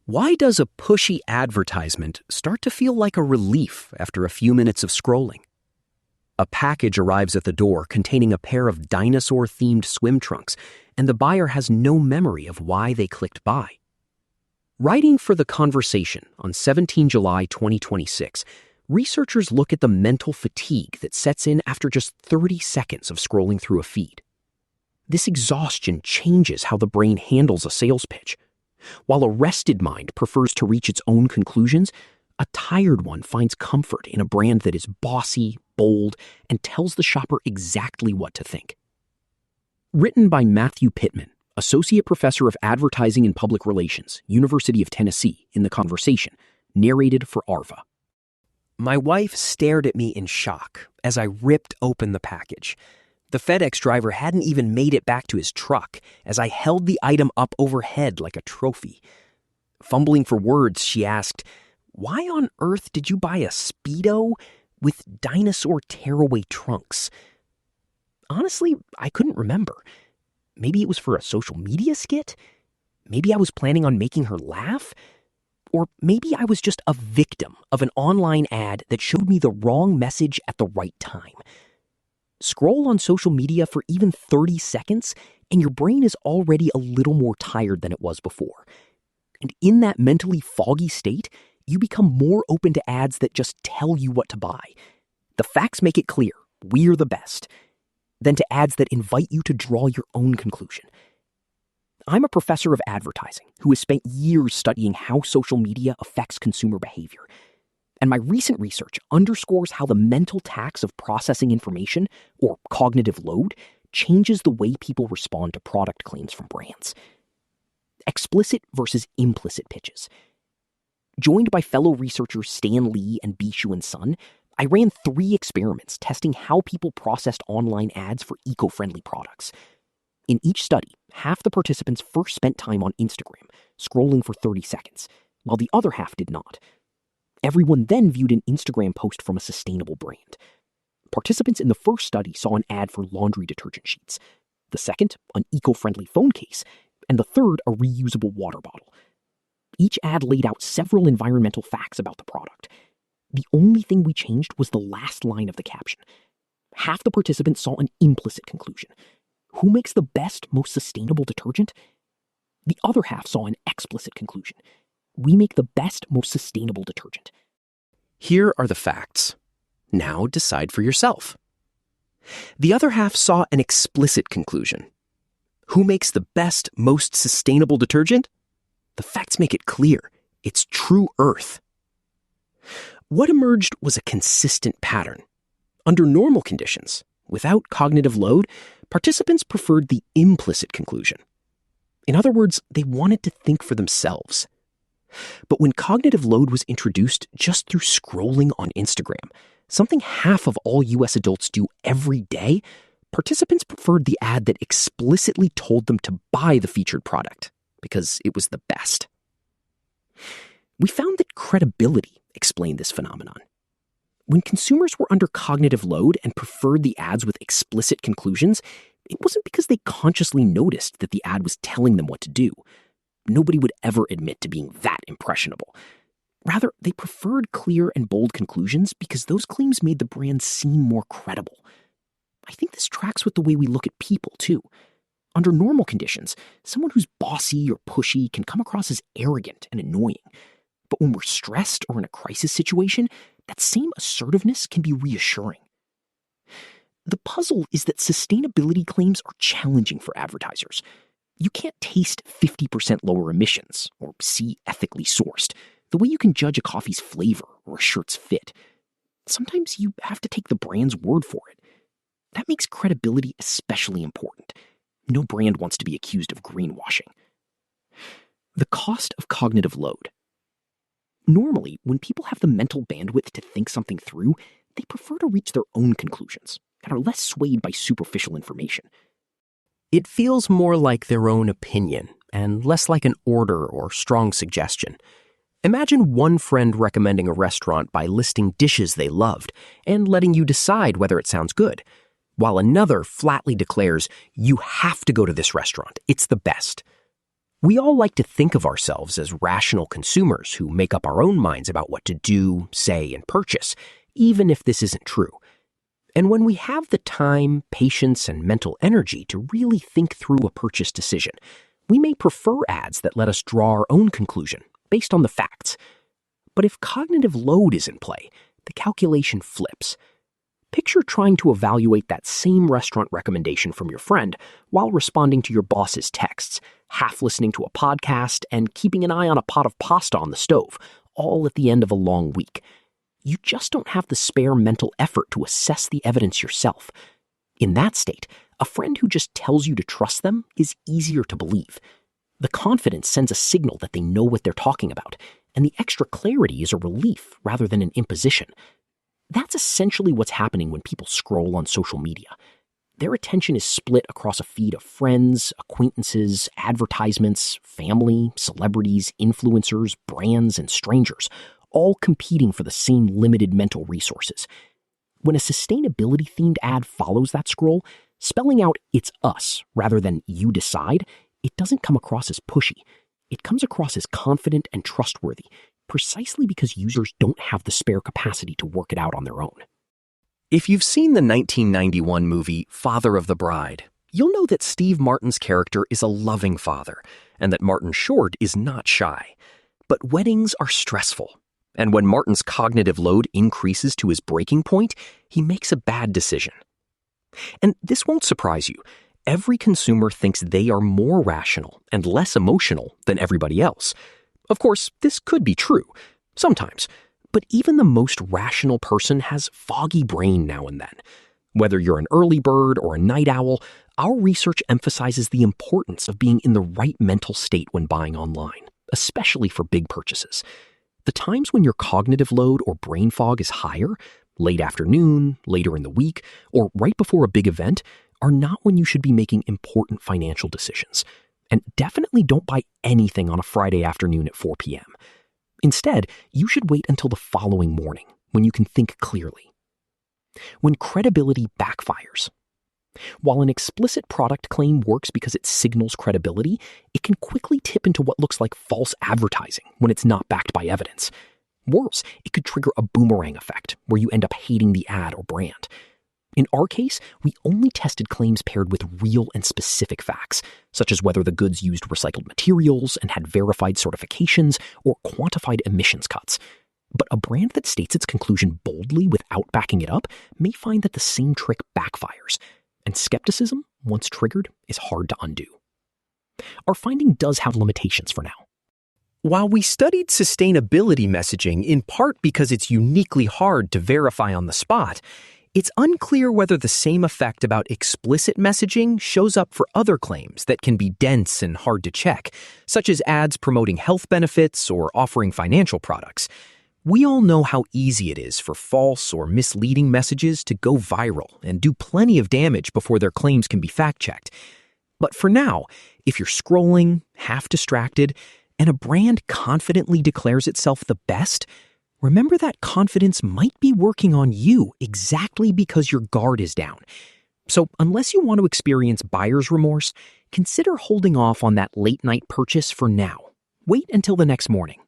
Why does a pushy advertisement start to feel like a relief after a few minutes of scrolling? A package arrives at the door containing a pair of dinosaur-themed swim trunks, and the buyer has no memory of why they clicked buy. Writing for The Conversation on 17 July 2026, researchers look at the mental fatigue that sets in after just 30 seconds of scrolling through a feed. This exhaustion changes how the brain handles a sales pitch. While a rested mind prefers to reach its own conclusions, a tired one finds comfort in a brand that is bossy, bold, and tells the shopper exactly what to think. Written by Matthew Pittman, Associate Professor of Advertising and Public Relations, University of Tennessee, in The Conversation, narrated for Arva. My wife stared at me in shock as I ripped open the package. The FedEx driver hadn't even made it back to his truck as I held the item up overhead like a trophy. Fumbling for words, she asked, "Why on earth did you buy a Speedo with dinosaur tearaway trunks?" Honestly, I couldn't remember. Maybe it was for a social media skit? Maybe I was planning on making her laugh? Or maybe I was just a victim of an online ad that showed me the wrong message at the right time. Scroll on social media for even 30 seconds, and your brain is already a little more tired than it was before. And in that mentally foggy state, you become more open to ads that just tell you what to buy. The facts make it clear, we're the best. Than to ads that invite you to draw your own conclusion. I'm a professor of advertising who has spent years studying how social media affects consumer behavior. And my recent research underscores how the mental tax of processing information, or cognitive load, changes the way people respond to product claims from brands. Explicit versus implicit pitches. Joined by fellow researchers Stan Lee and Bishu and Sun, I ran 3 experiments testing how people processed online ads for eco-friendly products. In each study, half the participants first spent time on Instagram, scrolling for 30 seconds, while the other half did not. Everyone then viewed an Instagram post from a sustainable brand. Participants in the first study saw an ad for laundry detergent sheets, the second, an eco-friendly phone case, and the third, a reusable water bottle. Each ad laid out several environmental facts about the product. The only thing we changed was the last line of the caption. Half the participants saw an implicit conclusion. Who makes the best, most sustainable detergent? The other half saw an explicit conclusion. We make the best, most sustainable detergent. Here are the facts. Now decide for yourself. The other half saw an explicit conclusion. Who makes the best, most sustainable detergent? The facts make it clear. It's True Earth. What emerged was a consistent pattern. Under normal conditions, without cognitive load, participants preferred the implicit conclusion. In other words, they wanted to think for themselves. But when cognitive load was introduced just through scrolling on Instagram, something half of all US adults do every day, participants preferred the ad that explicitly told them to buy the featured product because it was the best. We found that credibility explained this phenomenon. When consumers were under cognitive load and preferred the ads with explicit conclusions, it wasn't because they consciously noticed that the ad was telling them what to do. Nobody would ever admit to being that impressionable. Rather, they preferred clear and bold conclusions because those claims made the brand seem more credible. I think this tracks with the way we look at people, too. Under normal conditions, someone who's bossy or pushy can come across as arrogant and annoying. But when we're stressed or in a crisis situation, that same assertiveness can be reassuring. The puzzle is that sustainability claims are challenging for advertisers. You can't taste 50% lower emissions or see ethically sourced the way you can judge a coffee's flavor or a shirt's fit. Sometimes you have to take the brand's word for it. That makes credibility especially important. No brand wants to be accused of greenwashing. The cost of cognitive load. Normally, when people have the mental bandwidth to think something through, they prefer to reach their own conclusions and are less swayed by superficial information. It feels more like their own opinion and less like an order or strong suggestion. Imagine one friend recommending a restaurant by listing dishes they loved and letting you decide whether it sounds good, while another flatly declares, "You have to go to this restaurant. It's the best." We all like to think of ourselves as rational consumers who make up our own minds about what to do, say, and purchase, even if this isn't true. And when we have the time, patience, and mental energy to really think through a purchase decision, we may prefer ads that let us draw our own conclusion based on the facts. But if cognitive load is in play, the calculation flips. Picture trying to evaluate that same restaurant recommendation from your friend while responding to your boss's texts, half listening to a podcast, and keeping an eye on a pot of pasta on the stove, all at the end of a long week. You just don't have the spare mental effort to assess the evidence yourself. In that state, a friend who just tells you to trust them is easier to believe. The confidence sends a signal that they know what they're talking about, and the extra clarity is a relief rather than an imposition. That's essentially what's happening when people scroll on social media. Their attention is split across a feed of friends, acquaintances, advertisements, family, celebrities, influencers, brands, and strangers, all competing for the same limited mental resources. When a sustainability-themed ad follows that scroll, spelling out "it's us" rather than "you decide," it doesn't come across as pushy. It comes across as confident and trustworthy, precisely because users don't have the spare capacity to work it out on their own. If you've seen the 1991 movie Father of the Bride, you'll know that Steve Martin's character is a loving father, and that Martin Short is not shy. But weddings are stressful, and when Martin's cognitive load increases to his breaking point, he makes a bad decision. And this won't surprise you. Every consumer thinks they are more rational and less emotional than everybody else. Of course, this could be true, sometimes, but even the most rational person has foggy brain now and then. Whether you're an early bird or a night owl, our research emphasizes the importance of being in the right mental state when buying online, especially for big purchases. The times when your cognitive load or brain fog is higher, late afternoon, later in the week, or right before a big event, are not when you should be making important financial decisions. And definitely don't buy anything on a Friday afternoon at 4 p.m. Instead, you should wait until the following morning when you can think clearly. When credibility backfires. While an explicit product claim works because it signals credibility, it can quickly tip into what looks like false advertising when it's not backed by evidence. Worse, it could trigger a boomerang effect where you end up hating the ad or brand. In our case, we only tested claims paired with real and specific facts, such as whether the goods used recycled materials and had verified certifications or quantified emissions cuts. But a brand that states its conclusion boldly without backing it up may find that the same trick backfires, and skepticism, once triggered, is hard to undo. Our finding does have limitations for now. While we studied sustainability messaging in part because it's uniquely hard to verify on the spot, it's unclear whether the same effect about explicit messaging shows up for other claims that can be dense and hard to check, such as ads promoting health benefits or offering financial products. We all know how easy it is for false or misleading messages to go viral and do plenty of damage before their claims can be fact-checked. But for now, if you're scrolling, half distracted, and a brand confidently declares itself the best, remember that confidence might be working on you exactly because your guard is down. So unless you want to experience buyer's remorse, consider holding off on that late-night purchase for now. Wait until the next morning.